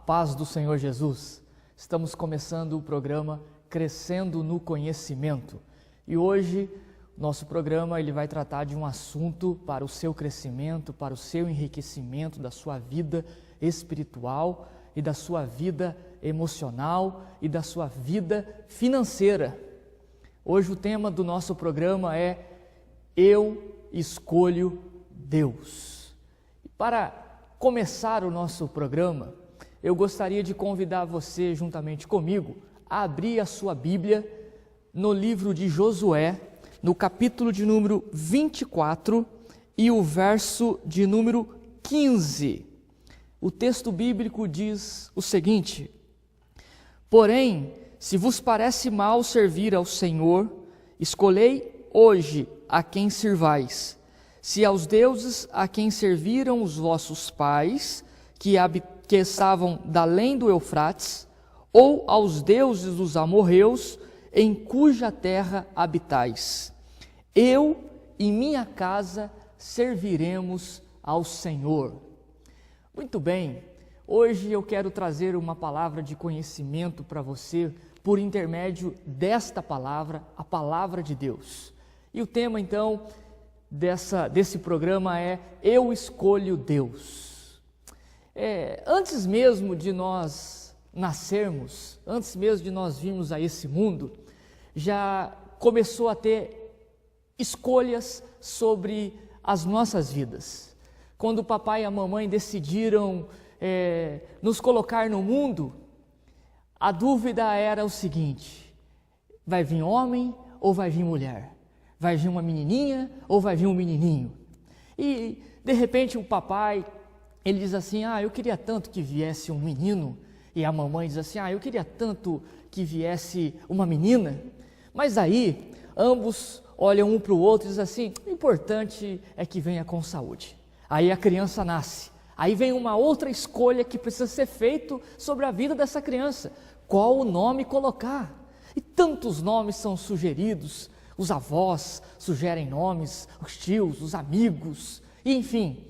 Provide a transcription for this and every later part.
paz do Senhor Jesus. Estamos começando o programa Crescendo no Conhecimento. E hoje, nosso programa ele vai tratar de um assunto para o seu crescimento, para o seu enriquecimento da sua vida espiritual e da sua vida emocional e da sua vida financeira. Hoje o tema do nosso programa é Eu Escolho Deus. E para começar o nosso programa, eu gostaria de convidar você, juntamente comigo, a abrir a sua Bíblia no livro de Josué, no capítulo de número 24 e o verso de número 15. O texto bíblico diz o seguinte: Porém, se vos parece mal servir ao Senhor, escolhei hoje a quem sirvais, se aos deuses a quem serviram os vossos pais, que estavam da além do Eufrates, ou aos deuses dos amorreus, em cuja terra habitais. Eu e minha casa serviremos ao Senhor. Muito bem, hoje eu quero trazer uma palavra de conhecimento para você, por intermédio desta palavra, a palavra de Deus. E o tema então desse programa é Eu Escolho Deus. Antes mesmo de nós nascermos, antes mesmo de nós virmos a esse mundo, já começou a ter escolhas sobre as nossas vidas. Quando o papai e a mamãe decidiram nos colocar no mundo, a dúvida era o seguinte: vai vir homem ou vai vir mulher? Vai vir uma menininha ou vai vir um menininho? E de repente o papai, ele diz assim: eu queria tanto que viesse um menino. E a mamãe diz assim: eu queria tanto que viesse uma menina. Mas aí, ambos olham um para o outro e dizem assim: o importante é que venha com saúde. Aí a criança nasce. Aí vem uma outra escolha que precisa ser feita sobre a vida dessa criança. Qual o nome colocar? E tantos nomes são sugeridos. Os avós sugerem nomes, os tios, os amigos, e enfim,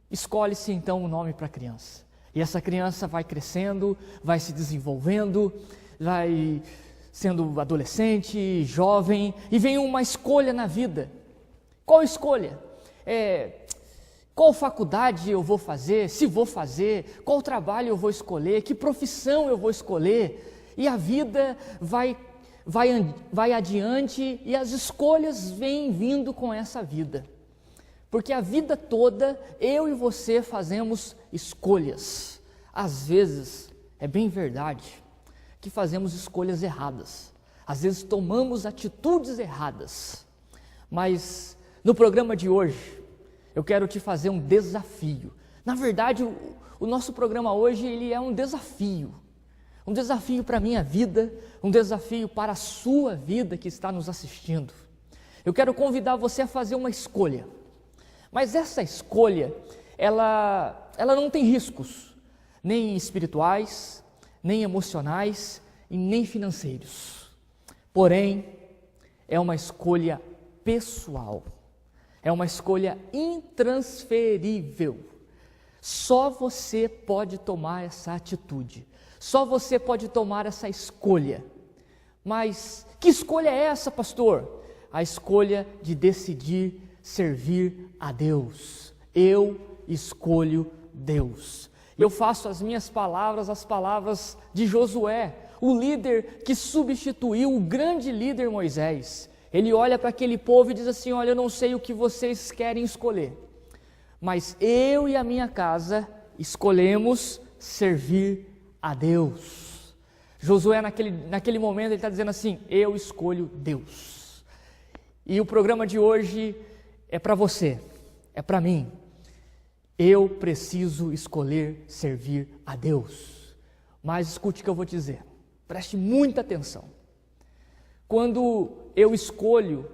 escolhe-se então um nome para a criança. E essa criança vai crescendo, vai se desenvolvendo, vai sendo adolescente, jovem, e vem uma escolha na vida. Qual escolha? Qual faculdade eu vou fazer, se vou fazer, qual trabalho eu vou escolher, que profissão eu vou escolher, e a vida vai adiante e as escolhas vêm vindo com essa vida. Porque a vida toda, eu e você fazemos escolhas. Às vezes, é bem verdade, que fazemos escolhas erradas. Às vezes tomamos atitudes erradas. Mas no programa de hoje, eu quero te fazer um desafio. Na verdade, o nosso programa hoje ele é um desafio. Um desafio para a minha vida, um desafio para a sua vida que está nos assistindo. Eu quero convidar você a fazer uma escolha. Mas essa escolha, ela não tem riscos, nem espirituais, nem emocionais e nem financeiros. Porém, é uma escolha pessoal, é uma escolha intransferível. Só você pode tomar essa atitude, só você pode tomar essa escolha. Mas que escolha é essa, pastor? A escolha de decidir servir a Deus. Eu escolho Deus. Eu faço as minhas palavras, as palavras de Josué, o líder que substituiu o grande líder Moisés. Ele olha para aquele povo e diz assim: olha, eu não sei o que vocês querem escolher, mas eu e a minha casa escolhemos servir a Deus. Josué naquele momento ele está dizendo assim: eu escolho Deus. E o programa de hoje é para você, é para mim. Eu preciso escolher servir a Deus. Mas escute o que eu vou te dizer, preste muita atenção. Quando eu escolho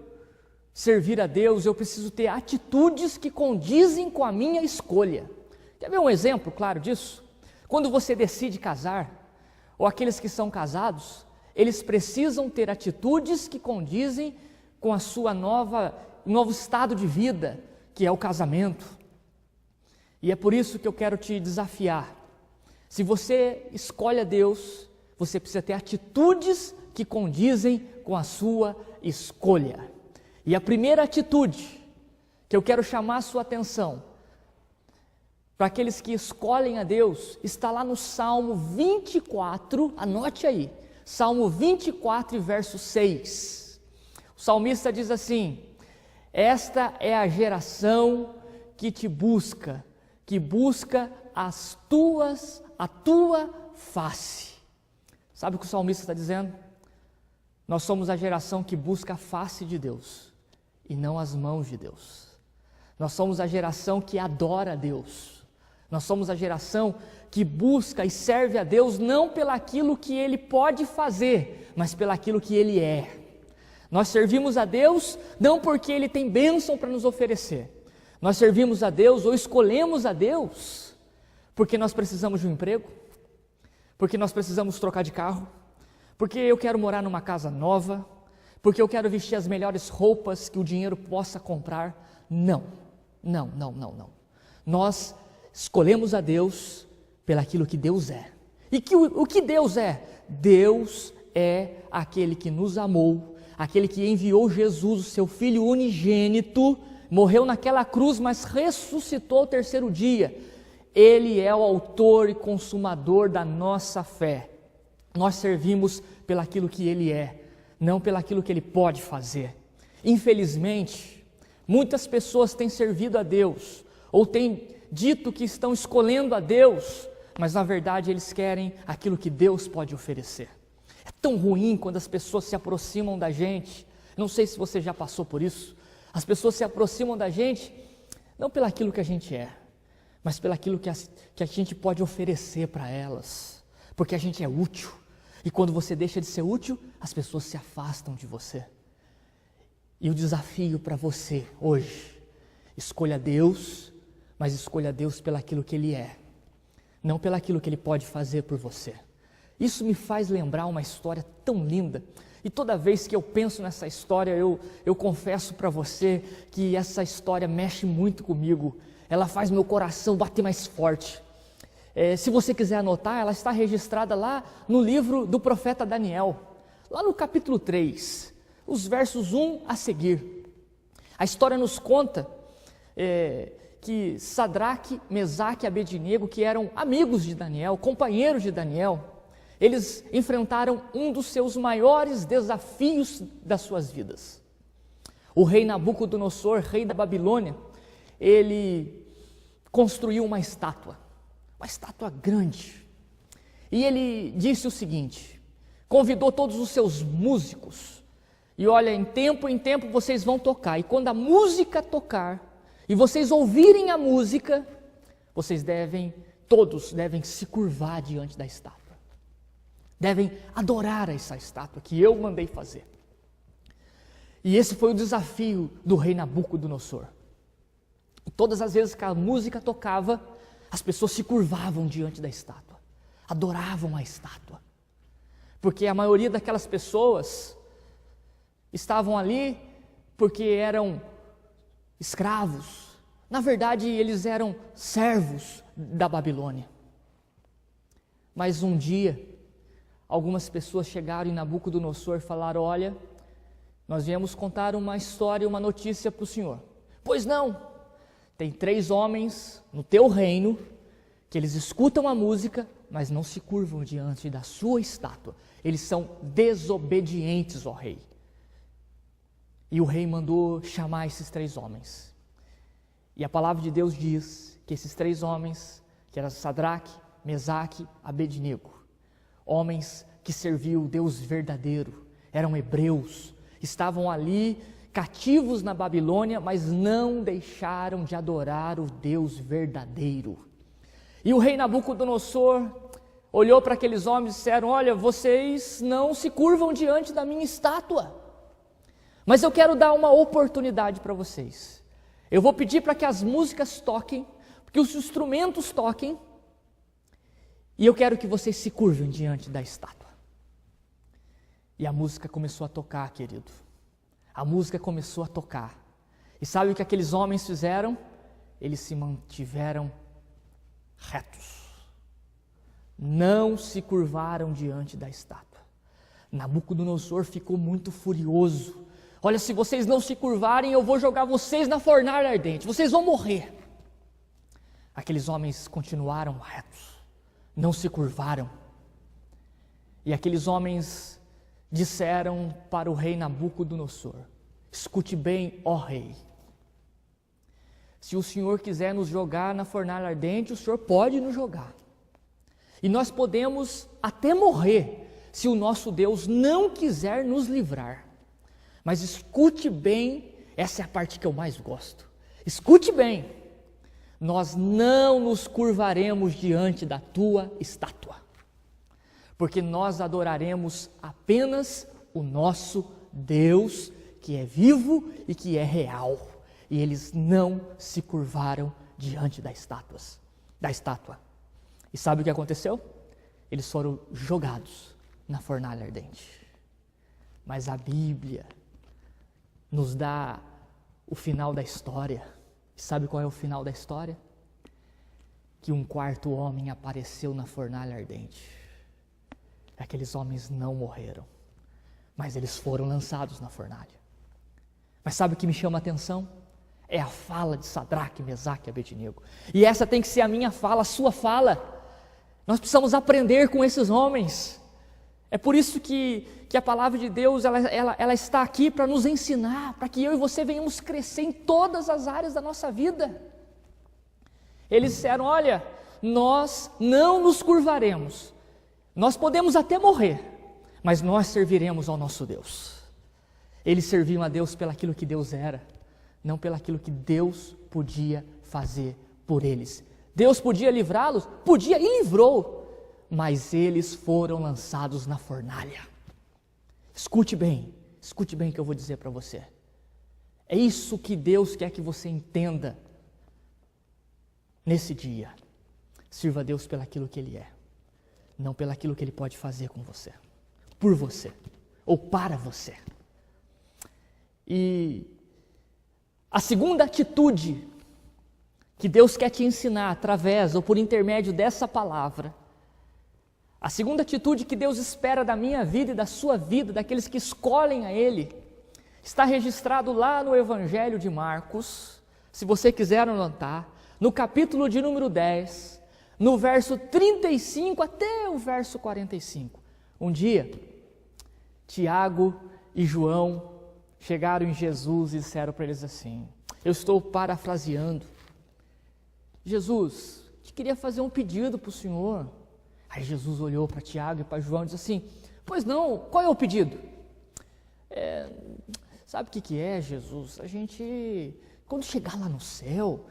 servir a Deus, eu preciso ter atitudes que condizem com a minha escolha. Quer ver um exemplo claro disso? Quando você decide casar, ou aqueles que são casados, eles precisam ter atitudes que condizem com a sua novo estado de vida, que é o casamento. E é por isso que eu quero te desafiar Se você escolhe a Deus, você precisa ter atitudes que condizem com a sua escolha. E a primeira atitude que eu quero chamar a sua atenção, para aqueles que escolhem a Deus, está lá no Salmo 24, anote aí, Salmo 24, verso 6. O salmista diz assim: esta é a geração que te busca, que busca a tua face. Sabe o que o salmista está dizendo? Nós somos a geração que busca a face de Deus e não as mãos de Deus. Nós somos a geração que adora a Deus. Nós somos a geração que busca e serve a Deus não pelaquilo que Ele pode fazer, mas pelaquilo que Ele é. Nós servimos a Deus não porque Ele tem bênção para nos oferecer. Nós servimos a Deus ou escolhemos a Deus porque nós precisamos de um emprego, porque nós precisamos trocar de carro, porque eu quero morar numa casa nova, porque eu quero vestir as melhores roupas que o dinheiro possa comprar. Não. Nós escolhemos a Deus pelaquilo que Deus é. E o que Deus é? Deus é aquele que nos amou, aquele que enviou Jesus, o seu Filho unigênito, morreu naquela cruz, mas ressuscitou ao terceiro dia. Ele é o autor e consumador da nossa fé. Nós servimos pelaquilo que Ele é, não pelaquilo que Ele pode fazer. Infelizmente, muitas pessoas têm servido a Deus, ou têm dito que estão escolhendo a Deus, mas na verdade eles querem aquilo que Deus pode oferecer. É tão ruim quando as pessoas se aproximam da gente, não sei se você já passou por isso, as pessoas se aproximam da gente, não pelaquilo que a gente é, mas pelaquilo que a gente pode oferecer para elas, porque a gente é útil, e quando você deixa de ser útil, as pessoas se afastam de você. E o desafio para você hoje, escolha Deus, mas escolha Deus pelaquilo que Ele é, não pelaquilo que Ele pode fazer por você. Isso me faz lembrar uma história tão linda, e toda vez que eu penso nessa história, eu confesso para você que essa história mexe muito comigo, ela faz meu coração bater mais forte. Se você quiser anotar, ela está registrada lá no livro do profeta Daniel, lá no capítulo 3, os versos 1 a seguir. A história nos conta que Sadraque, Mesaque e Abednego, que eram amigos de Daniel, companheiros de Daniel, eles enfrentaram um dos seus maiores desafios das suas vidas. O rei Nabucodonosor, rei da Babilônia, ele construiu uma estátua grande, e ele disse o seguinte, convidou todos os seus músicos, e olha, em tempo vocês vão tocar, e quando a música tocar, e vocês ouvirem a música, todos devem se curvar diante da estátua, devem adorar essa estátua que eu mandei fazer. E esse foi o desafio do rei Nabucodonosor. E todas as vezes que a música tocava, as pessoas se curvavam diante da estátua, adoravam a estátua, porque a maioria daquelas pessoas estavam ali porque eram escravos, na verdade eles eram servos da Babilônia. Mas um dia, algumas pessoas chegaram em Nabucodonosor e falaram, olha, nós viemos contar uma história, uma notícia para o senhor. Pois não, tem 3 homens no teu reino, que eles escutam a música, mas não se curvam diante da sua estátua. Eles são desobedientes, ó rei. E o rei mandou chamar esses 3 homens. E a palavra de Deus diz que esses 3 homens, que eram Sadraque, Mesaque, Abednego, homens que serviam o Deus verdadeiro, eram hebreus, estavam ali cativos na Babilônia, mas não deixaram de adorar o Deus verdadeiro. E o rei Nabucodonosor olhou para aqueles homens e disseram, olha, vocês não se curvam diante da minha estátua, mas eu quero dar uma oportunidade para vocês. Eu vou pedir para que as músicas toquem, que os instrumentos toquem, e eu quero que vocês se curvem diante da estátua. E a música começou a tocar, querido. A música começou a tocar. E sabe o que aqueles homens fizeram? Eles se mantiveram retos. não se curvaram diante da estátua. Nabucodonosor ficou muito furioso. Olha, se vocês não se curvarem, eu vou jogar vocês na fornalha ardente, vocês vão morrer. Aqueles homens continuaram retos, não se curvaram. E aqueles homens disseram para o rei Nabucodonosor: escute bem, ó rei, se o senhor quiser nos jogar na fornalha ardente, o senhor pode nos jogar. E nós podemos até morrer, se o nosso Deus não quiser nos livrar. Mas escute bem, essa é a parte que eu mais gosto. Escute bem, nós não nos curvaremos diante da tua estátua, porque nós adoraremos apenas o nosso Deus, que é vivo e que é real. E eles não se curvaram diante da estátua. E sabe o que aconteceu? Eles foram jogados na fornalha ardente. Mas a Bíblia nos dá o final da história. E sabe qual é o final da história? Que um quarto homem apareceu na fornalha ardente. Aqueles homens não morreram, mas eles foram lançados na fornalha. Mas sabe o que me chama a atenção? É a fala de Sadraque, Mesaque e Abednego. E essa tem que ser a minha fala, a sua fala. Nós precisamos aprender com esses homens. É por isso que a palavra de Deus ela está aqui para nos ensinar, para que eu e você venhamos crescer em todas as áreas da nossa vida. Eles disseram: olha, nós não nos curvaremos, nós podemos até morrer, mas nós serviremos ao nosso Deus. Eles serviam a Deus pelaquilo que Deus era, não pelaquilo que Deus podia fazer por eles. Deus podia livrá-los? Podia e livrou, mas eles foram lançados na fornalha. Escute bem o que eu vou dizer para você. É isso que Deus quer que você entenda nesse dia. Sirva a Deus pelaquilo que Ele é, não pelaquilo que Ele pode fazer com você, por você ou para você. E a segunda atitude que Deus quer te ensinar através ou por intermédio dessa palavra, a segunda atitude que Deus espera da minha vida e da sua vida, daqueles que escolhem a Ele, está registrado lá no Evangelho de Marcos, se você quiser anotar, no capítulo de número 10, no verso 35 até o verso 45. Um dia, Tiago e João chegaram em Jesus e disseram para eles assim, eu estou parafraseando: Jesus, te queria fazer um pedido para o Senhor. Aí Jesus olhou para Tiago e para João e disse assim, pois não, qual é o pedido? Sabe o que é, Jesus? A gente, quando chegar lá no céu,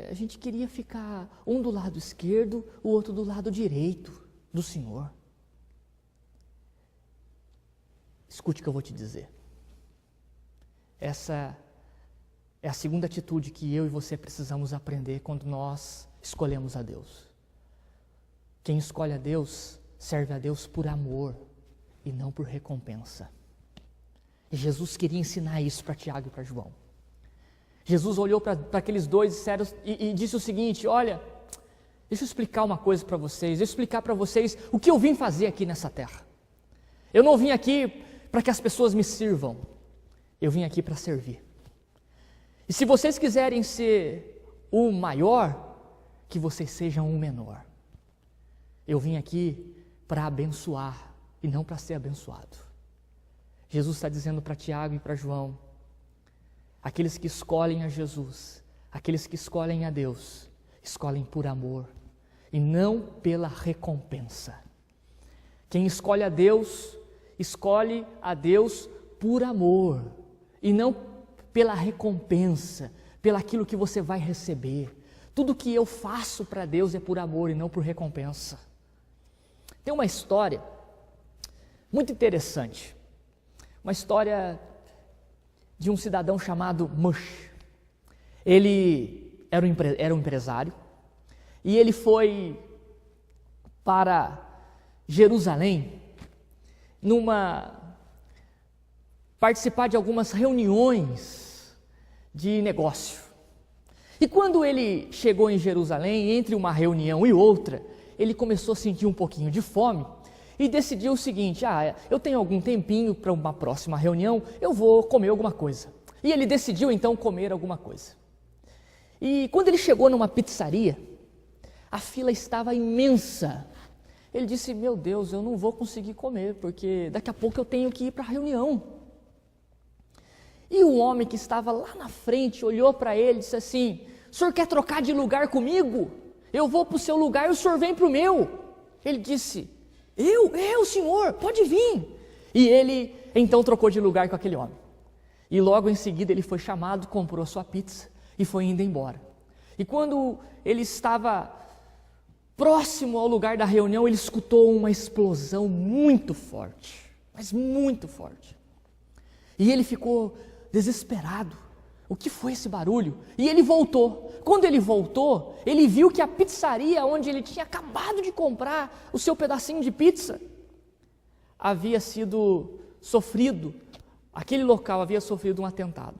a gente queria ficar um do lado esquerdo, o outro do lado direito do Senhor. Escute o que eu vou te dizer. Essa é a segunda atitude que eu e você precisamos aprender quando nós escolhemos a Deus. Quem escolhe a Deus, serve a Deus por amor e não por recompensa. E Jesus queria ensinar isso para Tiago e para João. Jesus olhou para aqueles dois e disse o seguinte, olha, deixa eu explicar uma coisa para vocês, deixa eu explicar para vocês o que eu vim fazer aqui nessa terra. Eu não vim aqui para que as pessoas me sirvam, eu vim aqui para servir. E se vocês quiserem ser o maior, que vocês sejam o menor. Eu vim aqui para abençoar e não para ser abençoado. Jesus está dizendo para Tiago e para João, aqueles que escolhem a Jesus, aqueles que escolhem a Deus, escolhem por amor e não pela recompensa. Quem escolhe a Deus por amor e não pela recompensa, pelaquilo que você vai receber. Tudo que eu faço para Deus é por amor e não por recompensa. Tem uma história muito interessante, uma história de um cidadão chamado Mush. Ele era um empresário e ele foi para Jerusalém participar de algumas reuniões de negócio. E quando ele chegou em Jerusalém, entre uma reunião e outra, ele começou a sentir um pouquinho de fome e decidiu o seguinte: eu tenho algum tempinho para uma próxima reunião, eu vou comer alguma coisa. E ele decidiu então comer alguma coisa. E quando ele chegou numa pizzaria, a fila estava imensa. Ele disse: meu Deus, eu não vou conseguir comer, porque daqui a pouco eu tenho que ir para a reunião. E o homem que estava lá na frente olhou para ele e disse assim: o senhor quer trocar de lugar comigo? Eu vou para o seu lugar e o senhor vem para o meu. Ele disse: eu, senhor, pode vir. E ele então trocou de lugar com aquele homem. E logo em seguida ele foi chamado, comprou a sua pizza e foi indo embora. E quando ele estava próximo ao lugar da reunião, ele escutou uma explosão muito forte, mas muito forte. E ele ficou desesperado. O que foi esse barulho? E ele voltou. Quando ele voltou, ele viu que a pizzaria onde ele tinha acabado de comprar o seu pedacinho de pizza havia sido sofrido, aquele local havia sofrido um atentado.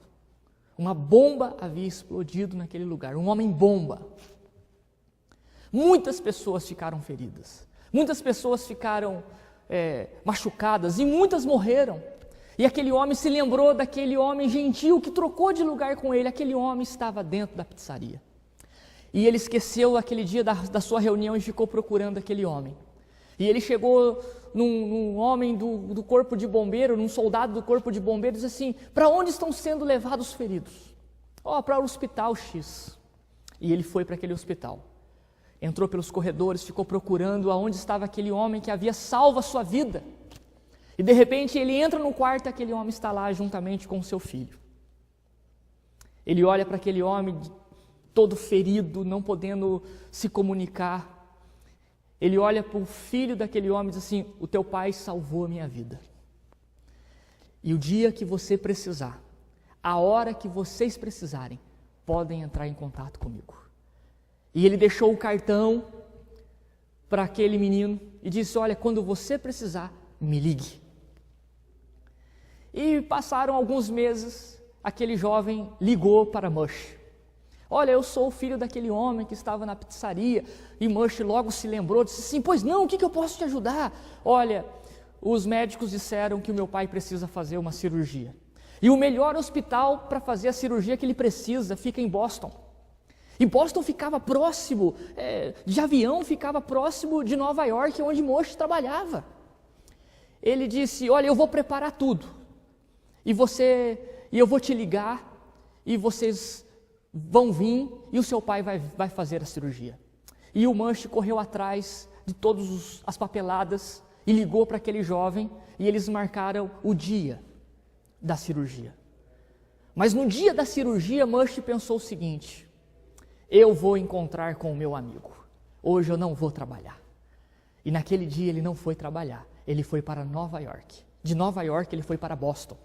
Uma bomba havia explodido naquele lugar, um homem-bomba. Muitas pessoas ficaram feridas, muitas pessoas ficaram machucadas e muitas morreram. E aquele homem se lembrou daquele homem gentil que trocou de lugar com ele. Aquele homem estava dentro da pizzaria. E ele esqueceu aquele dia da sua reunião e ficou procurando aquele homem. E ele chegou num homem do corpo de bombeiro, num soldado do corpo de bombeiro, e disse assim: para onde estão sendo levados os feridos? Para o hospital X. E ele foi para aquele hospital. Entrou pelos corredores, ficou procurando aonde estava aquele homem que havia salvo a sua vida. E de repente ele entra no quarto e aquele homem está lá juntamente com o seu filho. Ele olha para aquele homem todo ferido, não podendo se comunicar. Ele olha para o filho daquele homem e diz assim: o teu pai salvou a minha vida. E o dia que você precisar, a hora que vocês precisarem, podem entrar em contato comigo. E ele deixou o cartão para aquele menino e disse: olha, quando você precisar, me ligue. E passaram alguns meses, aquele jovem ligou para Mush. Olha, eu sou o filho daquele homem que estava na pizzaria. E Mush logo se lembrou, disse assim: pois não, o que eu posso te ajudar? Olha, os médicos disseram que o meu pai precisa fazer uma cirurgia. E o melhor hospital para fazer a cirurgia que ele precisa fica em Boston. E Boston ficava próximo, de avião ficava próximo de Nova York, onde Mush trabalhava. Ele disse: olha, eu vou preparar tudo. E eu vou te ligar, e vocês vão vir, e o seu pai vai fazer a cirurgia. E o Mush correu atrás de todas as papeladas, e ligou para aquele jovem, e eles marcaram o dia da cirurgia. Mas no dia da cirurgia, Mush pensou o seguinte: eu vou encontrar com o meu amigo, hoje eu não vou trabalhar. E naquele dia ele não foi trabalhar, ele foi para Nova York. De Nova York ele foi para Boston,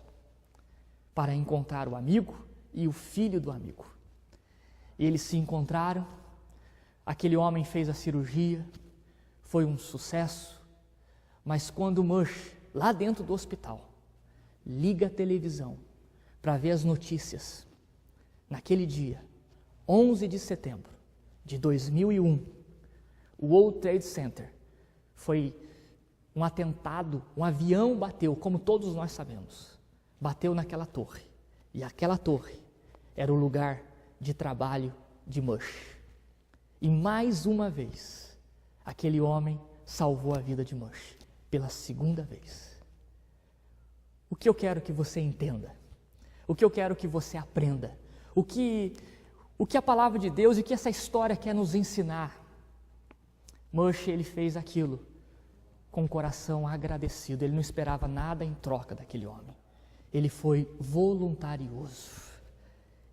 para encontrar o amigo e o filho do amigo. E eles se encontraram, aquele homem fez a cirurgia, foi um sucesso, mas quando Mush, lá dentro do hospital, liga a televisão para ver as notícias, naquele dia, 11 de setembro de 2001, o World Trade Center foi um atentado, um avião bateu, como todos nós sabemos. Bateu naquela torre, e aquela torre era o lugar de trabalho de Mush. E mais uma vez, aquele homem salvou a vida de Mush, pela segunda vez. O que eu quero que você entenda, o que eu quero que você aprenda, o que a palavra de Deus e o que essa história quer nos ensinar. Mush, ele fez aquilo com o coração agradecido, ele não esperava nada em troca daquele homem. Ele foi voluntarioso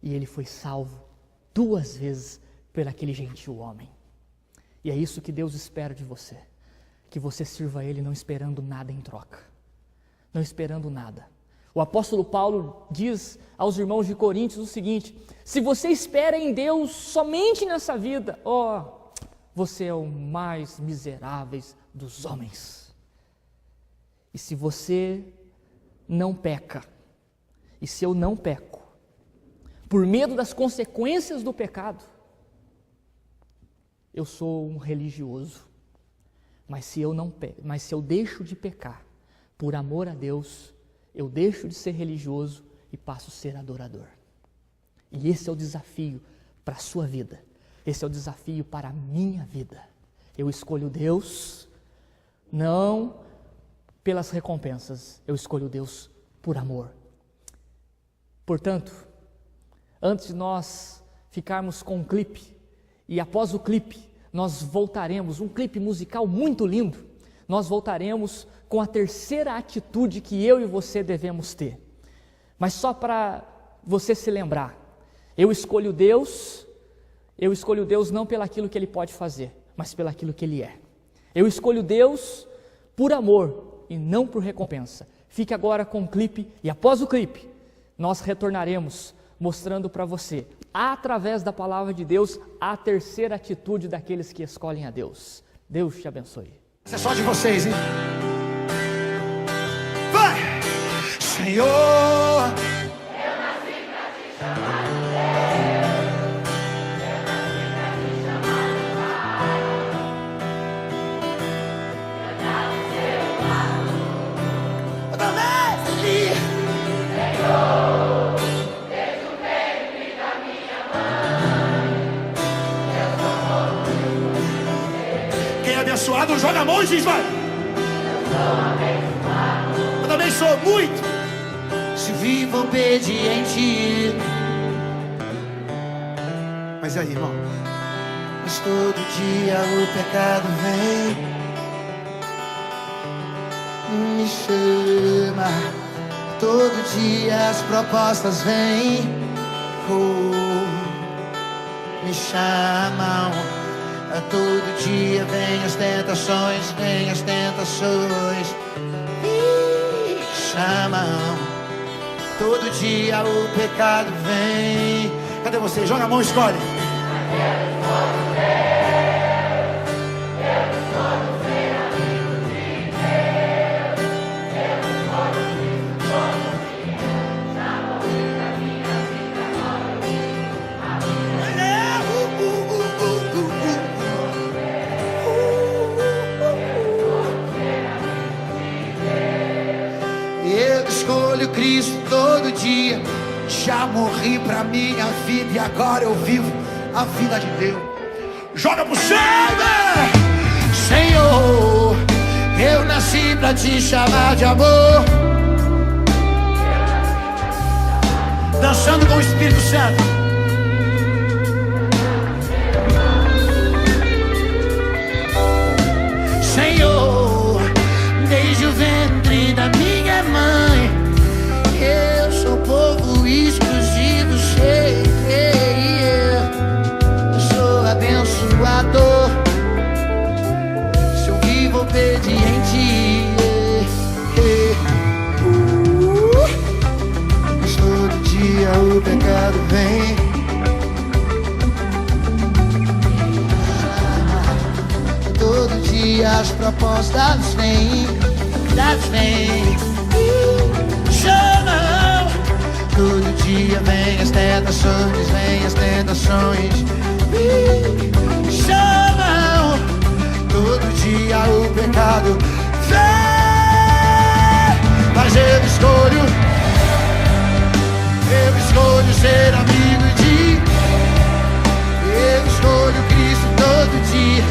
e ele foi salvo 2 vezes por aquele gentil homem. E é isso que Deus espera de você, que você sirva a Ele não esperando nada em troca, não esperando nada. O apóstolo Paulo diz aos irmãos de Coríntios o seguinte: se você espera em Deus somente nessa vida, você é o mais miserável dos homens. E se você não peca, e se eu não peco, por medo das consequências do pecado, eu sou um religioso, Mas se eu deixo de pecar por amor a Deus, eu deixo de ser religioso e passo a ser adorador. E esse é o desafio para a sua vida. Esse é o desafio para a minha vida. Eu escolho Deus, não pelas recompensas, eu escolho Deus por amor. Portanto, antes de nós ficarmos com um clipe, e após o clipe, nós voltaremos, um clipe musical muito lindo, nós voltaremos com a terceira atitude que eu e você devemos ter. Mas só para você se lembrar, eu escolho Deus não pelaquilo que Ele pode fazer, mas pelaquilo que Ele é. Eu escolho Deus por amor e não por recompensa. Fique agora com o clipe e após o clipe, nós retornaremos mostrando para você, através da palavra de Deus, a terceira atitude daqueles que escolhem a Deus. Deus te abençoe. Isso é só de vocês, hein? Vai! Senhor! Eu nasci pra te chamar de Deus. Eu nasci pra te chamar de Pai. Eu tava em seu lado. Outra vez aqui. Senhor, desde o ventre da minha mãe, eu sou todo de você. Quem é abençoado, joga a mão e diz, vai! Eu sou abençoado. Eu também sou muito. Se vivo obediente. Mas aí, irmão? Mas todo dia o pecado vem, me chama. Todo dia as propostas vêm, me chamam. Todo dia vem as tentações, me chamam. Todo dia o pecado vem. Cadê você? Joga a mão e escolhe. Eu escolho Cristo todo dia. Já morri pra minha vida e agora eu vivo a vida de Deus. Joga pro céu, né? Senhor, eu nasci pra te chamar de amor. Dançando com o Espírito Santo. Senhor, desde o ventre da minha mãe, eu sou povo exclusivo, sou abençoador. Se eu vivo obediente, mas todo dia o pecado vem. Todo dia as propostas vêm, chamam. Todo dia vem as tentações, me chamam. Todo dia o pecado vem. Mas eu escolho ser amigo de. Eu escolho Cristo todo dia.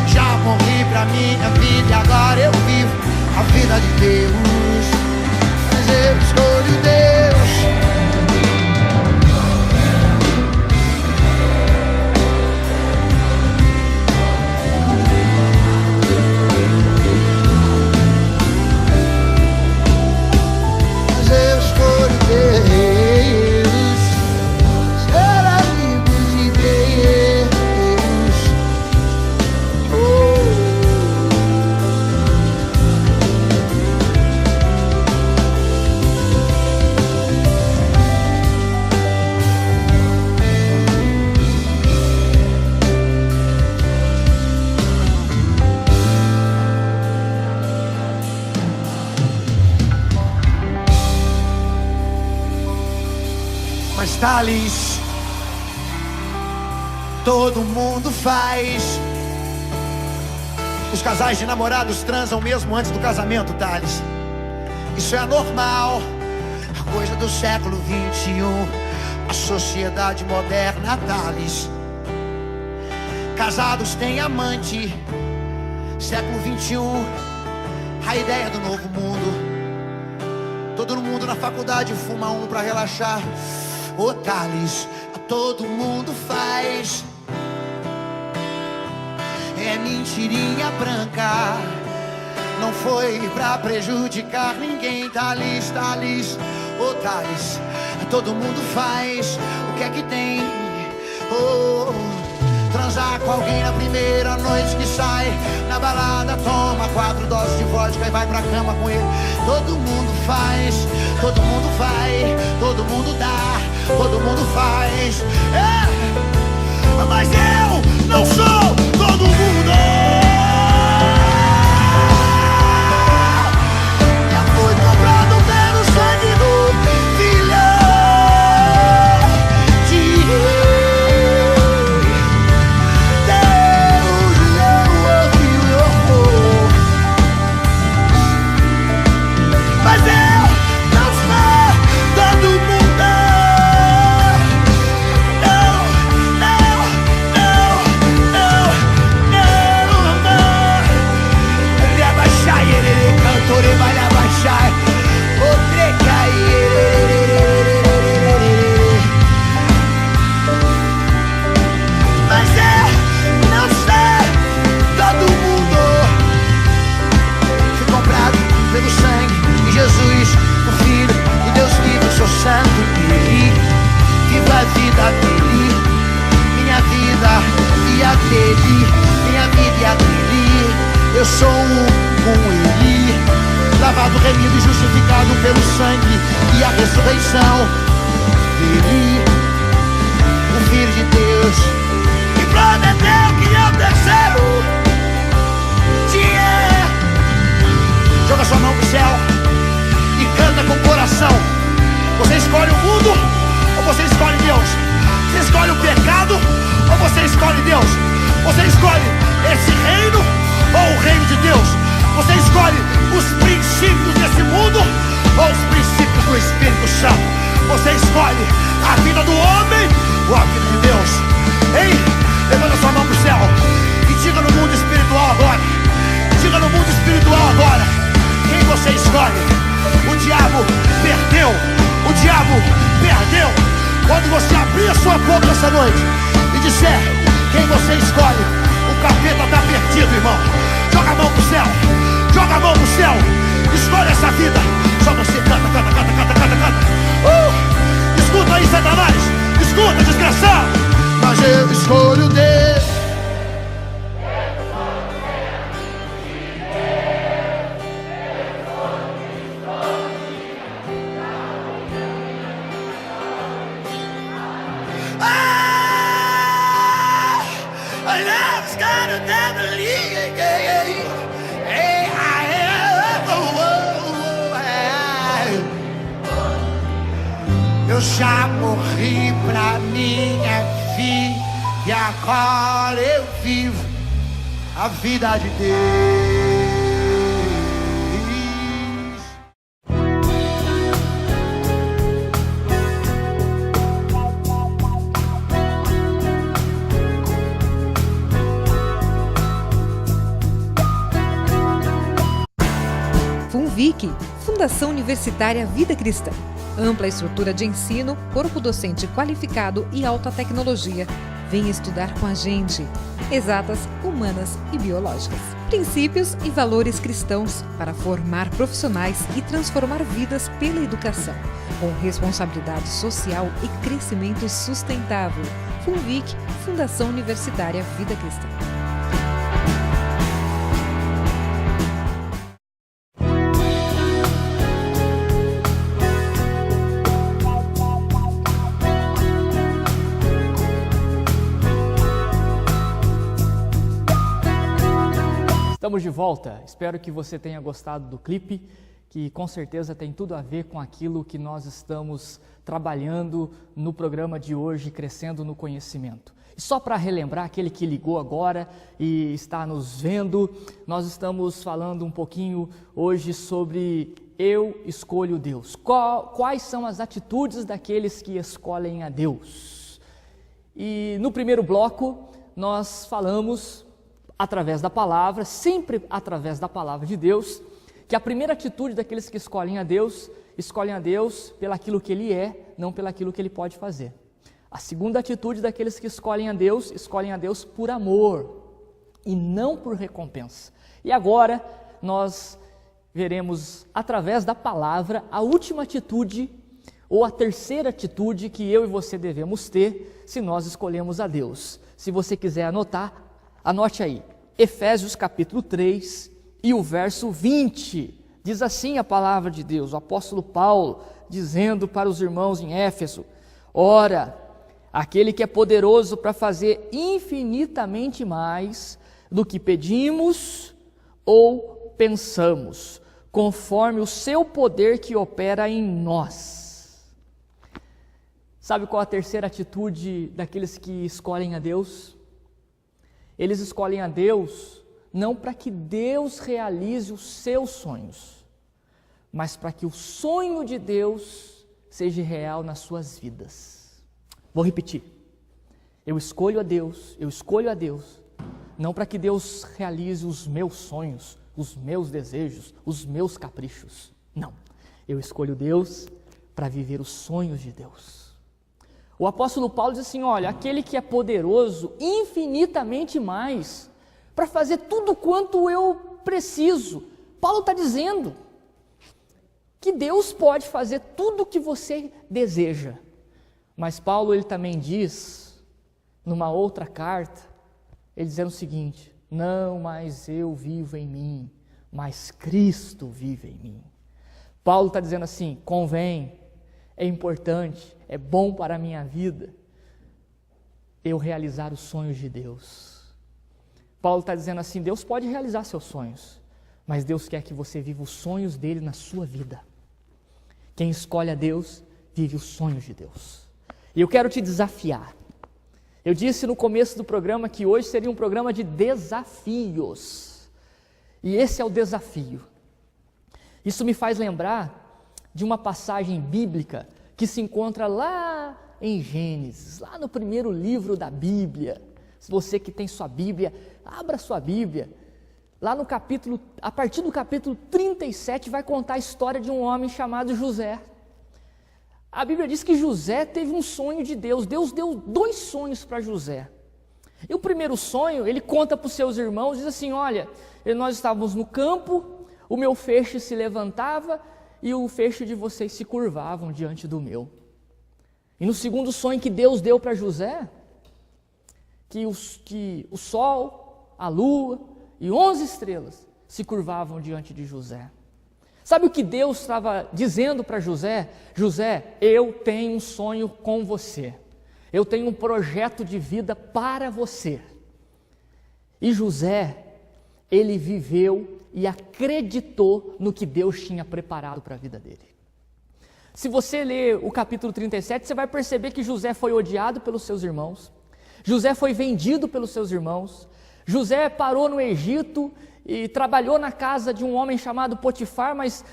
Já morri pra minha vida e agora eu vivo a vida de Deus. Mas eu escolho Deus. Mas eu escolho Deus. Ser amigo de Deus. Mas Thales, todo mundo faz. Os casais de namorados transam mesmo antes do casamento, Thales. Isso é anormal, coisa do século 21, a sociedade moderna, Thales. Casados têm amante, século 21, a ideia do novo mundo. Todo mundo na faculdade fuma um pra relaxar. Ô Thales, todo mundo faz. É mentirinha branca, não foi pra prejudicar ninguém, Thales, Thales. Ô Thales, todo mundo faz. O que é que tem? Oh, transar com alguém na primeira noite que sai. Na balada toma 4 doses de vodka e vai pra cama com ele. Todo mundo faz, todo mundo vai, todo mundo dá, todo mundo faz. Mas eu não sou todo mundo. Já foi comprado pelo sangue do filho de Deus. Mas eu não sou todo mundo. Eu sou um com Ele, lavado, remido e justificado pelo sangue e a ressurreição dele, o Filho de Deus, que prometeu que é o terceiro dia. Joga sua mão pro céu e canta com o coração. Você escolhe o mundo ou você escolhe Deus? Você escolhe o pecado ou você escolhe Deus? Você escolhe esse reino ou o reino de Deus? Você escolhe os princípios desse mundo ou os princípios do Espírito Santo? Você escolhe a vida do homem ou a vida de Deus? Ei, levanta sua mão pro céu e diga no mundo espiritual agora. Diga no mundo espiritual agora. Quem você escolhe? O diabo perdeu. O diabo perdeu. Quando você abrir a sua boca essa noite e disser quem você escolhe, o capeta está perdido, irmão. Joga a mão pro céu. Joga a mão pro céu. Escolhe essa vida. Só você canta, canta, canta, canta, canta, canta. Escuta aí, Satanás. Escuta, desgraçado. Mas eu escolho Deus. Eu já morri pra minha vida e agora eu vivo a vida de Deus. FUNVIC, Fundação Universitária Vida Cristã. Ampla estrutura de ensino, corpo docente qualificado e alta tecnologia. Venha estudar com a gente. Exatas, humanas e biológicas. Princípios e valores cristãos para formar profissionais e transformar vidas pela educação, com responsabilidade social e crescimento sustentável. FUNVIC, Fundação Universitária Vida Cristã. Estamos de volta, espero que você tenha gostado do clipe, que com certeza tem tudo a ver com aquilo que nós estamos trabalhando no programa de hoje, Crescendo no Conhecimento. Só para relembrar aquele que ligou agora e está nos vendo, nós estamos falando um pouquinho hoje sobre eu escolho Deus. Quais são as atitudes daqueles que escolhem a Deus? E no primeiro bloco nós falamos através da palavra, sempre através da palavra de Deus, que a primeira atitude daqueles que escolhem a Deus pelaquilo que Ele é, não pelaquilo que Ele pode fazer. A segunda atitude daqueles que escolhem a Deus por amor e não por recompensa. E agora nós veremos através da palavra a última atitude ou a terceira atitude que eu e você devemos ter se nós escolhemos a Deus. Se você quiser anotar, anote aí, Efésios capítulo 3 e o verso 20. Diz assim a palavra de Deus, o apóstolo Paulo dizendo para os irmãos em Éfeso: ora, aquele que é poderoso para fazer infinitamente mais do que pedimos ou pensamos, conforme o seu poder que opera em nós. Sabe qual a terceira atitude daqueles que escolhem a Deus? Eles escolhem a Deus não para que Deus realize os seus sonhos, mas para que o sonho de Deus seja real nas suas vidas. Vou repetir, eu escolho a Deus, não para que Deus realize os meus sonhos, os meus desejos, os meus caprichos, não, eu escolho Deus para viver os sonhos de Deus. O apóstolo Paulo diz assim, olha, aquele que é poderoso infinitamente mais, para fazer tudo quanto eu preciso. Paulo está dizendo que Deus pode fazer tudo o que você deseja. Mas Paulo ele também diz, numa outra carta, ele dizendo o seguinte: não mais eu vivo em mim, mas Cristo vive em mim. Paulo está dizendo assim, convém, é importante, é bom para a minha vida eu realizar os sonhos de Deus. Paulo está dizendo assim, Deus pode realizar seus sonhos, mas Deus quer que você viva os sonhos dele na sua vida. Quem escolhe a Deus, vive os sonhos de Deus. E eu quero te desafiar. Eu disse no começo do programa que hoje seria um programa de desafios. E esse é o desafio. Isso me faz lembrar de uma passagem bíblica que se encontra lá em Gênesis, lá no primeiro livro da Bíblia. Se você que tem sua Bíblia, abra sua Bíblia. Lá no capítulo, a partir do capítulo 37, vai contar a história de um homem chamado José. A Bíblia diz que José teve um sonho de Deus. Deus deu 2 sonhos para José. E o primeiro sonho, ele conta para os seus irmãos, diz assim, olha, nós estávamos no campo, o meu feixe se levantava e o feixe de vocês se curvavam diante do meu. E no segundo sonho que Deus deu para José, que o sol, a lua e 11 estrelas se curvavam diante de José. Sabe o que Deus estava dizendo para José? José, eu tenho um sonho com você. Eu tenho um projeto de vida para você. E José, ele viveu e acreditou no que Deus tinha preparado para a vida dele. Se você ler o capítulo 37, você vai perceber que José foi odiado pelos seus irmãos. José foi vendido pelos seus irmãos. José parou no Egito e trabalhou na casa de um homem chamado Potifar, mas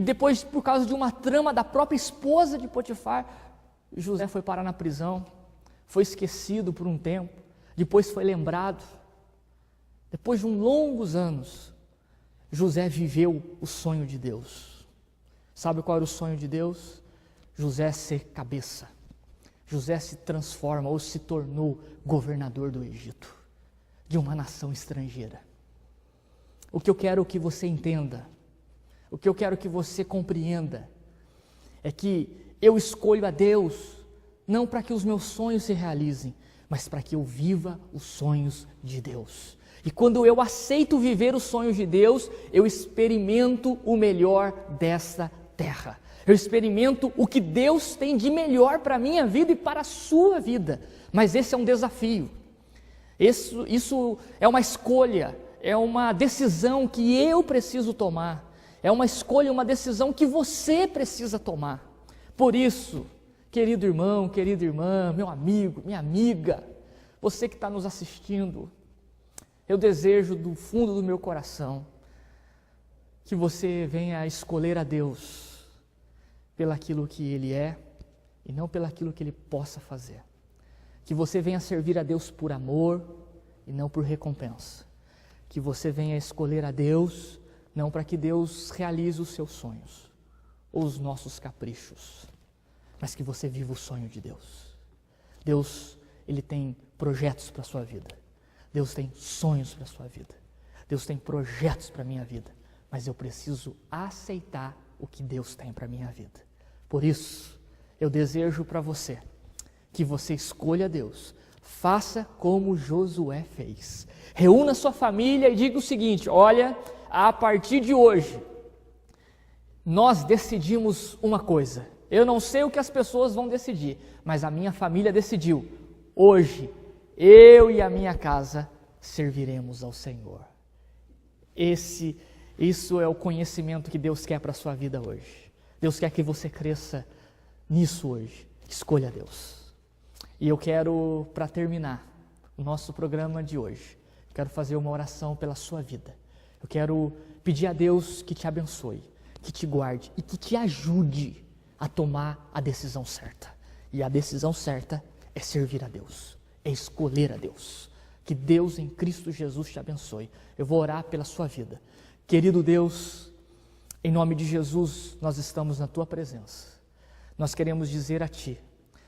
depois, por causa de uma trama da própria esposa de Potifar, José foi parar na prisão, foi esquecido por um tempo, depois foi lembrado. Depois de longos anos, José viveu o sonho de Deus. Sabe qual era o sonho de Deus? José ser cabeça. José se transforma ou se tornou governador do Egito, de uma nação estrangeira. O que eu quero que você entenda, o que eu quero que você compreenda, é que eu escolho a Deus, não para que os meus sonhos se realizem, mas para que eu viva os sonhos de Deus. E quando eu aceito viver os sonhos de Deus, eu experimento o melhor desta terra. Eu experimento o que Deus tem de melhor para a minha vida e para a sua vida. Mas esse é um desafio. Isso é uma escolha, é uma decisão que eu preciso tomar. É uma escolha, uma decisão que você precisa tomar. Por isso, querido irmão, querida irmã, meu amigo, minha amiga, você que está nos assistindo, eu desejo do fundo do meu coração que você venha escolher a Deus pelaquilo que Ele é e não pelaquilo que Ele possa fazer. Que você venha servir a Deus por amor e não por recompensa. Que você venha escolher a Deus não para que Deus realize os seus sonhos ou os nossos caprichos, mas que você viva o sonho de Deus. Deus, Ele tem projetos para a sua vida. Deus tem sonhos para a sua vida. Deus tem projetos para a minha vida. Mas eu preciso aceitar o que Deus tem para a minha vida. Por isso, eu desejo para você que você escolha Deus. Faça como Josué fez. Reúna sua família e diga o seguinte: olha, a partir de hoje, nós decidimos uma coisa. Eu não sei o que as pessoas vão decidir, mas a minha família decidiu. Hoje, eu e a minha casa serviremos ao Senhor. Isso é o conhecimento que Deus quer para a sua vida hoje. Deus quer que você cresça nisso hoje. Escolha Deus. E eu quero, para terminar o nosso programa de hoje, quero fazer uma oração pela sua vida. Eu quero pedir a Deus que te abençoe, que te guarde e que te ajude a tomar a decisão certa. E a decisão certa é servir a Deus, é escolher a Deus. Que Deus em Cristo Jesus te abençoe. Eu vou orar pela sua vida. Querido Deus, em nome de Jesus, nós estamos na Tua presença. Nós queremos dizer a Ti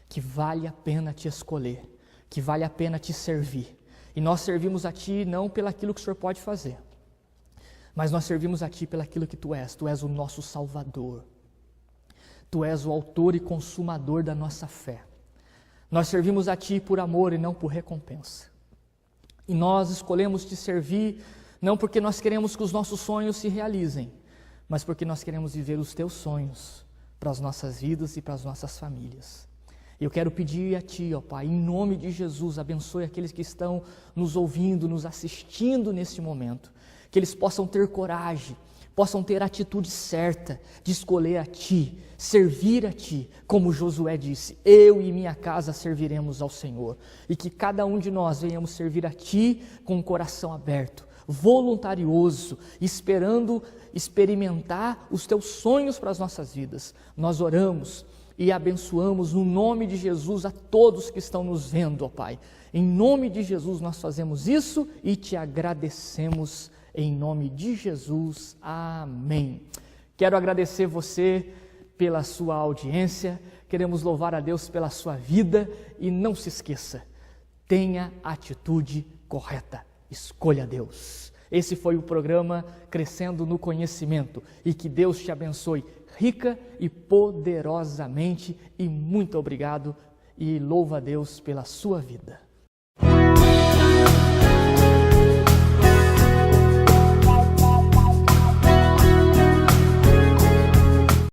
que vale a pena Te escolher, que vale a pena Te servir. E nós servimos a Ti não pelaquilo que o Senhor pode fazer, mas nós servimos a Ti pelaquilo que Tu és o nosso Salvador. Tu és o autor e consumador da nossa fé. Nós servimos a Ti por amor e não por recompensa. E nós escolhemos Te servir não porque nós queremos que os nossos sonhos se realizem, mas porque nós queremos viver os Teus sonhos para as nossas vidas e para as nossas famílias. E eu quero pedir a Ti, ó Pai, em nome de Jesus, abençoe aqueles que estão nos ouvindo, nos assistindo neste momento, que eles possam ter coragem, possam ter a atitude certa de escolher a Ti, servir a Ti, como Josué disse, eu e minha casa serviremos ao Senhor, e que cada um de nós venhamos servir a Ti com o coração aberto, voluntarioso, esperando experimentar os Teus sonhos para as nossas vidas. Nós oramos e abençoamos no nome de Jesus a todos que estão nos vendo, ó Pai. Em nome de Jesus nós fazemos isso e Te agradecemos em nome de Jesus. Amém. Quero agradecer você pela sua audiência, queremos louvar a Deus pela sua vida e não se esqueça, tenha a atitude correta, escolha Deus. Esse foi o programa Crescendo no Conhecimento e que Deus te abençoe rica e poderosamente e muito obrigado e louva a Deus pela sua vida.